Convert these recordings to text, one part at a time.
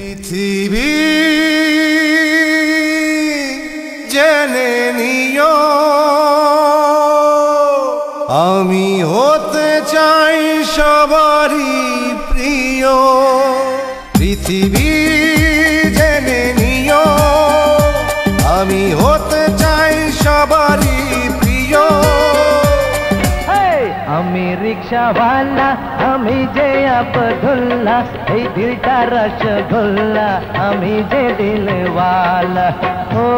পৃথিবী জেনে নিও আমি হতে চাই সবারই প্রিয়। পৃথিবী জেনে নিও আমি হতে চাই সবারই প্রিয়। আমি রিক্সাওয়ালা আমি যে আব্দুল্লাহ, এই দিলটা রসগোল্লা আমি যে দিলওয়ালা। ও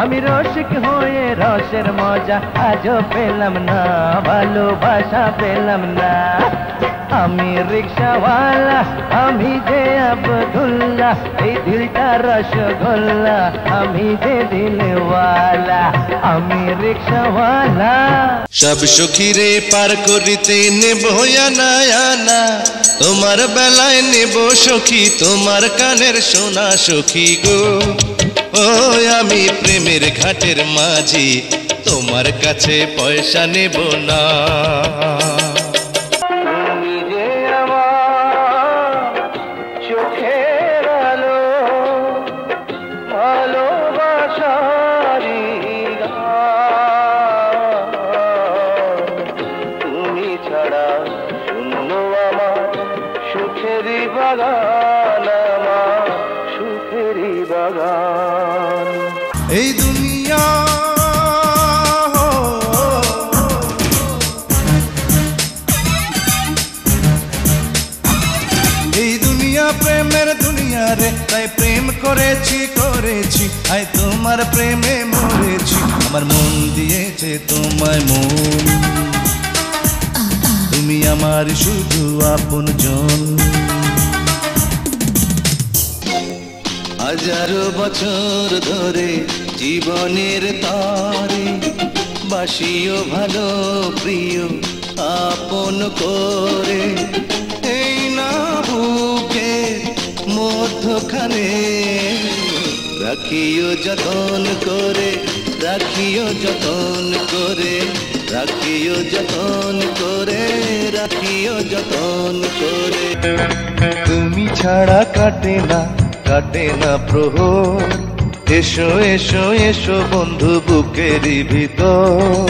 আমি রসিক হয়ে রসের মজা আজও পেলাম না, ভালোবাসা পেলাম না। আমি রিক্সাওয়ালা আমি যে আব্দুল্লাহ, এই দিলটা রসগোল্লা আমি যে দিলওয়ালা। আমি রিক্সাওয়ালা। সব সখীরে পার করিতে নেব আনা আনা, তোমার বেলায় নেব সখী তোমার কানের সোনা সখী গো। ও আমি প্রেমের ঘাটের মাঝি তোমার কাছে পয়সা নেব না। এই দুনিয়া এই দুনিয়া প্রেমের দুনিয়া রে, তাই প্রেম করেছি করেছি আই তোমার প্রেমে মরেছি। আমার মন দিয়েছে তোমায় মন, তুমি আমার শুধু আপনজন। হাজারো বছর ধরে জীবনের তারে বাসিও ভালো প্রিয় আপন করে। এই না বুকে মধ্যখানে রাখিও যতন করে, রাখিও যতন করে, রাখিও যতন করে, রাখিও যতন করে। তুমি ছাড়া কাটে না প্রহর, এসো এসো এসো বন্ধু বুকেরই ভিতর।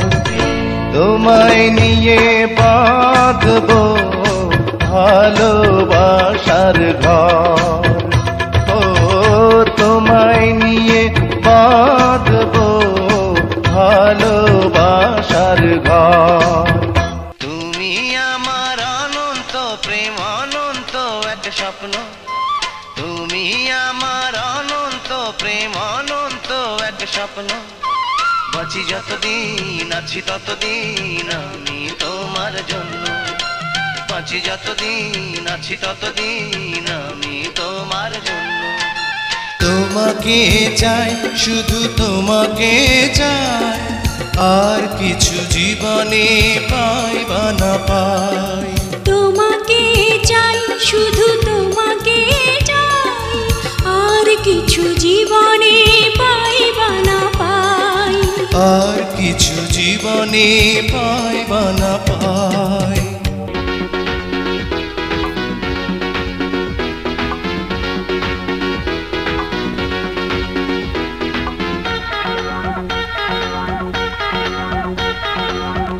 তোমায় নিয়ে বাঁধবো ভালোবাসার ঘর, ও তোমায় নিয়ে বাঁধবো ভালোবাসার ঘর। তুমি আমার অনন্ত প্রেম অনন্ত এক স্বপ্ন, তুমি আমার অনন্ত প্রেম অনন্ত এক স্বপ্ন। বাঁচি যতদিন আছি ততদিন আমি তোমার জন্য, বাঁচি যতদিন আছি ততদিন আমি তোমার জন্য। তোমাকে চাই শুধু তোমাকে চাই, আর কিছু জীবনে পাই বা না পাই। তোমাকে চাই শুধু তোমাকে চাই, আর কিছু জীবনে পাই বা না পাই। আর কিছু জীবনে পাই বা না পাই।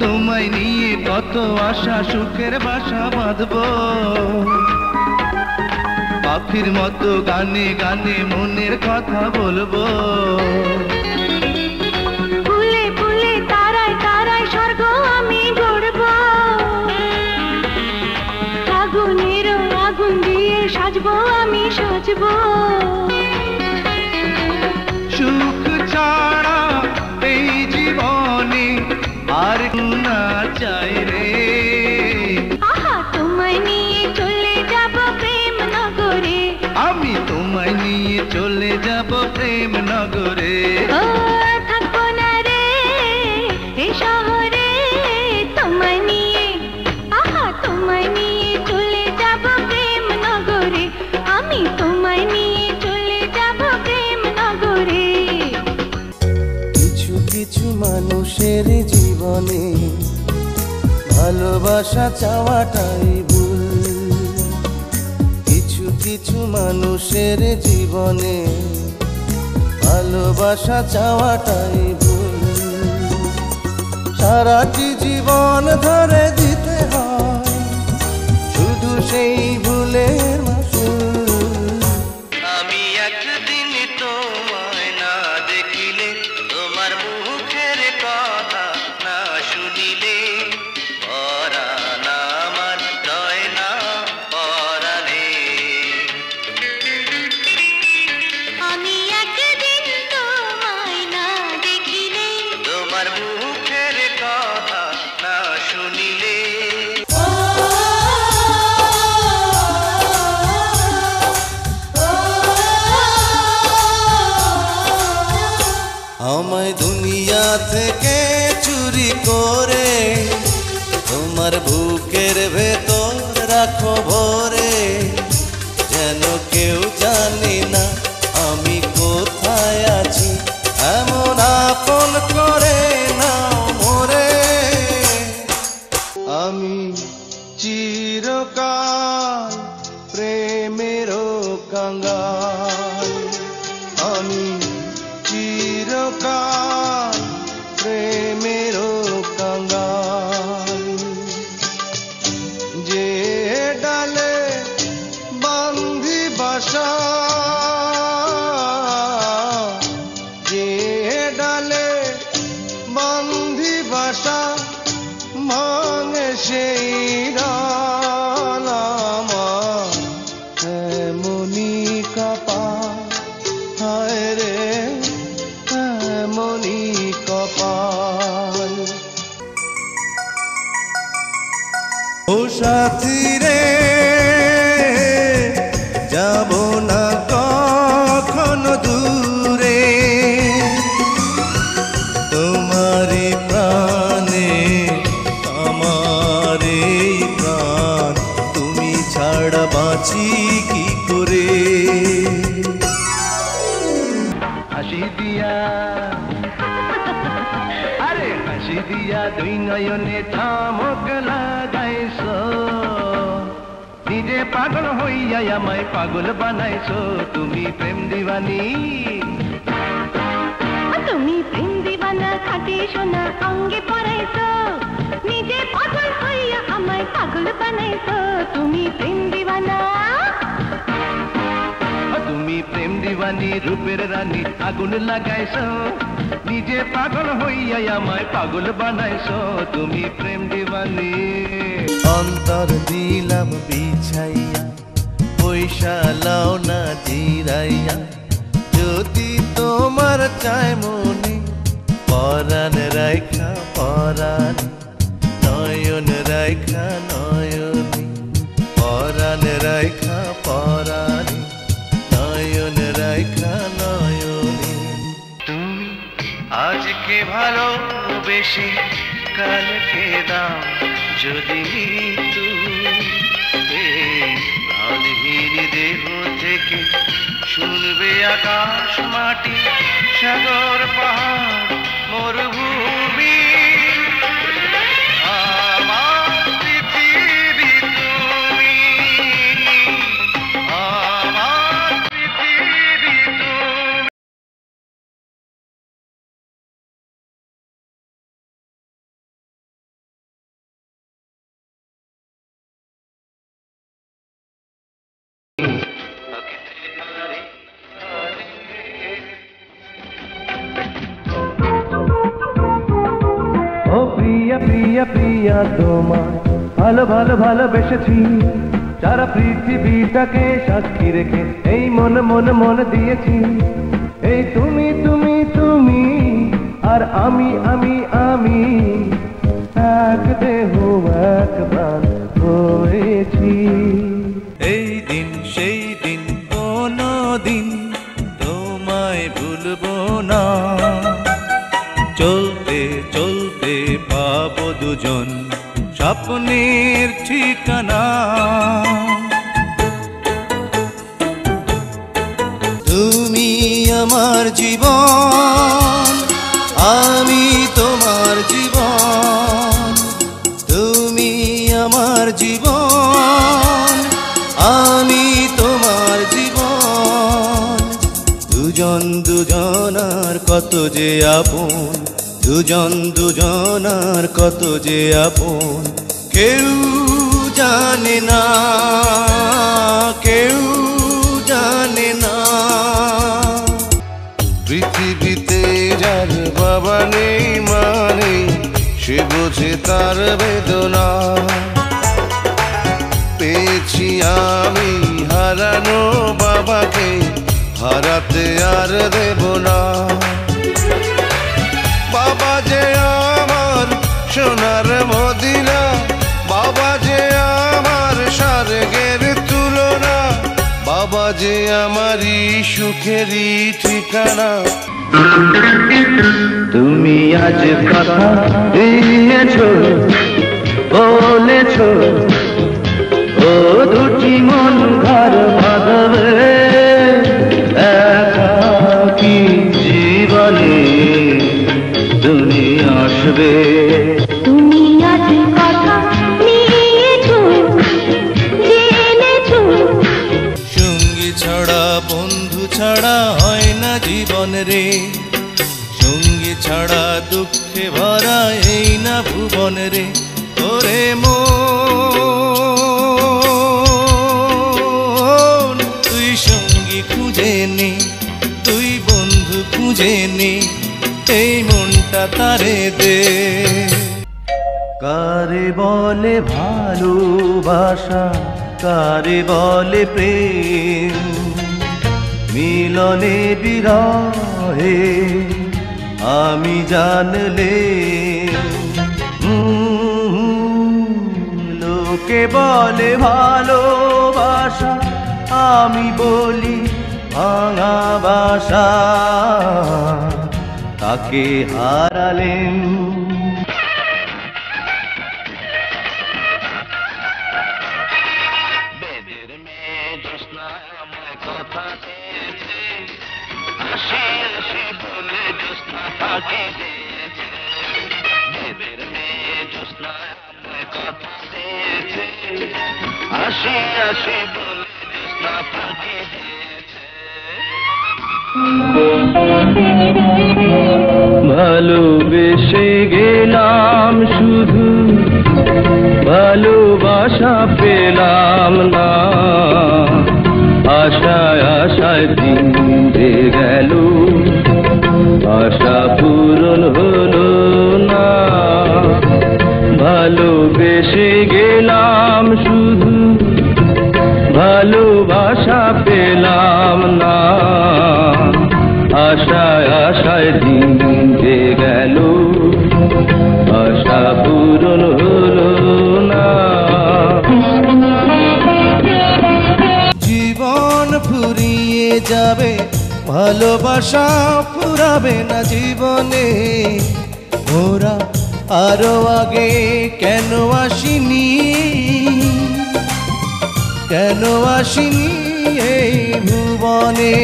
তোমায় নিয়ে কত আশা সুখের বাসা বাঁধবো, পাখির মতো গানে গানে মনের কথা বলবো। ফুলে ফুলে তারায় তারায় স্বর্গ আমি গড়বো, আগুনের আগুন দিয়ে সাজবো আমি সাজবো। সুখ ছাড়া এই জীবনে আর না চাই রে। আহা তোমায় নিয়ে চলে যাব প্রেম নগরে, আমি তোমায় নিয়ে চলে যাব প্রেম নগরে। ও থাকবো না রে এই শহরে তোমায় নিয়ে। আহা তোমায় নিয়ে চলে যাব প্রেম নগরে, আমি তোমায় নিয়ে চলে যাব প্রেম নগরে। কিছু কিছু মানুষের জীবনে ভালোবাসা চাওয়াটাই ভুল। কিছু মানুষের জীবনে ভালোবাসা চাওয়াটাই ভুল। সারাটি জীবন ধরে দিতে হয় শুধু সেই ভুলের মাসুল। আমি একদিন তোমায় না দেখিলে, তোমার মুখের কথা না শুনিলে, পরাণ আমার রয় না পরাণে। আমি একদিন তোমায় না দেখিলে, তোমার মুখের কথা না শুনিলে, আমায় দুনিয়া থেকে চুরি করে তোমার বুকের ভেতর রাখো ভরে, যেন কেউ জানি না আমি কোথায় আছি, এমন আপন করে নাও মোরে। আমি চিরকাল প্রেমেরও কাঙ্গাল, আমি চিরকাল প্রেমেরও কাঙ্গাল। যে ডালে বান্ধি বাসা, যে ডালে বান্ধি বাসা, ভাঙে সেই ডাল আমার এমনি কপাল, হায় রে এমনি কপাল। ও সাথী রে যাব না কখনো দূরে, তোমারই প্রাণে আমার এই প্রাণ, তুমি ছাড়া বাঁচি কি করে। হাসি দিয়া আরে হাসি দিয়া দুই নয়নে চমক লাগাইছো, নিজে পাগল হইয়া আমায় পাগল বানাইছো। তুমি প্রেম দিবানী, তুমি প্রেম দিবানা খাটি সোনা অঙ্গে পরাইছো, নিজে পাগল হইয়া আমায় পাগল বানাইছো। তুমি প্রেম দিবানা, তুমি প্রেম দিবানী রূপের রানী আগুন লাগাইছো, নিজে পাগল হইয়া আমায় পাগল বানাইছো। তুমি প্রেম দিবানী। অন্তর দিলাম বিছাইয়া, পয়সা লাও না জিরাইয়া, যদি তোমার চায় মনে, পরাণ রাইখা পরাণ, নয়ন রাইখা নয়নে, পরাণ রাইখা পরাণ, নয়ন রাইখা নয়নে। তুমি আজকে ভালোবেসে কালকে দাও যদি মৃত্যু, এই প্রাণহীন দেহ থেকে শুনবে আকাশ মাটি সাগর পাহাড় মরুভূমি। আমার পৃথিবী তুমি, আমার পৃথিবী তুমি। ও প্রিয়া প্রিয়া প্রিয়া তোমায় ভালো ভালো ভালোবেসেছি, সারা পৃথিবীটাকে সাক্ষী রেখে এই মন মন মন দিয়েছি। এই তুমি তুমি তুমি আর আমি আমি আমি, এক দেহ এক প্রাণ হয়েছি। এই দিন সেই দিন কোনো দিন তোমায় ভুলবো না, চলতে চলতে পাবো দুজন স্বপ্নের ঠিকানা। তুমি আমার জীবন, আমি তোমার জীবন, তুমি আমার জীবন, আমি তোমার কত যে আপন, দুজন দুজনার কত যে আপন, কেউ জানে না, কেউ জানে না। পৃথিবীতে যার বাবা নেই মানে সে বোঝে তার বেদনা। পেয়েছি আমি হারানো বাবাকে, হারাতে আর দেব না। বাবা যে আমার সোনার মদিনা, বাবা যে আমার স্বর্গের তুলনা, বাবা যে আমারই সুখেরই ঠিকানা। তুমি আজ কথা দিয়েছো, বলেছো ও দুটি মন ঘর বাঁধবে একাকী জীবনে তুমি আসবে। তুমি আজ কথা নিয়েছো, জেনেছো। সঙ্গী ছাড়া বন্ধু ছাড়া হয় না জীবন রে, সঙ্গী ছাড়া দুঃখে ভরা এই না ভুবন রে। ওরে মন তুই সঙ্গী খুঁজে নে, তুই বন্ধু খুঁজে নে, এই মনটা তারে দে। কারে বলে ভালোবাসা, কারে বলে প্রেম, মিলনে বিরহে আমি জানলে। লোকে বলে ভালোবাসা, আমি বলি ভাঙা বাসা, তাকে হারালেন। বেদের মেয়ে জ্যোৎস্না আমায় কথা দিয়েছে, হাসি হাসি বলে জ্যোৎস্না তাকে দিয়েছে। বেদের মেয়ে জ্যোৎস্না আমায় কথা দিয়েছে, হাসি হাসি বলে জ্যোৎস্না তাকে দিয়েছে। ভালোবেসে গেলাম শুধু, ভালোবাসা পেলাম না। আশায় আশায় দিন যে গেল, আশা পূরণ হলো না। ভালোবেসে গেলাম শুধু, ভালোবাসা পেলাম না। আশায় আশায় দিন যে গেল, আশা পূরণ হলো না। জীবন ফুরিয়ে যাবে, ভালোবাসা ফুরাবে না জীবনে। ওরা আরো আগে কেন আসিনি, কেন আসিনি এই ভুবনে।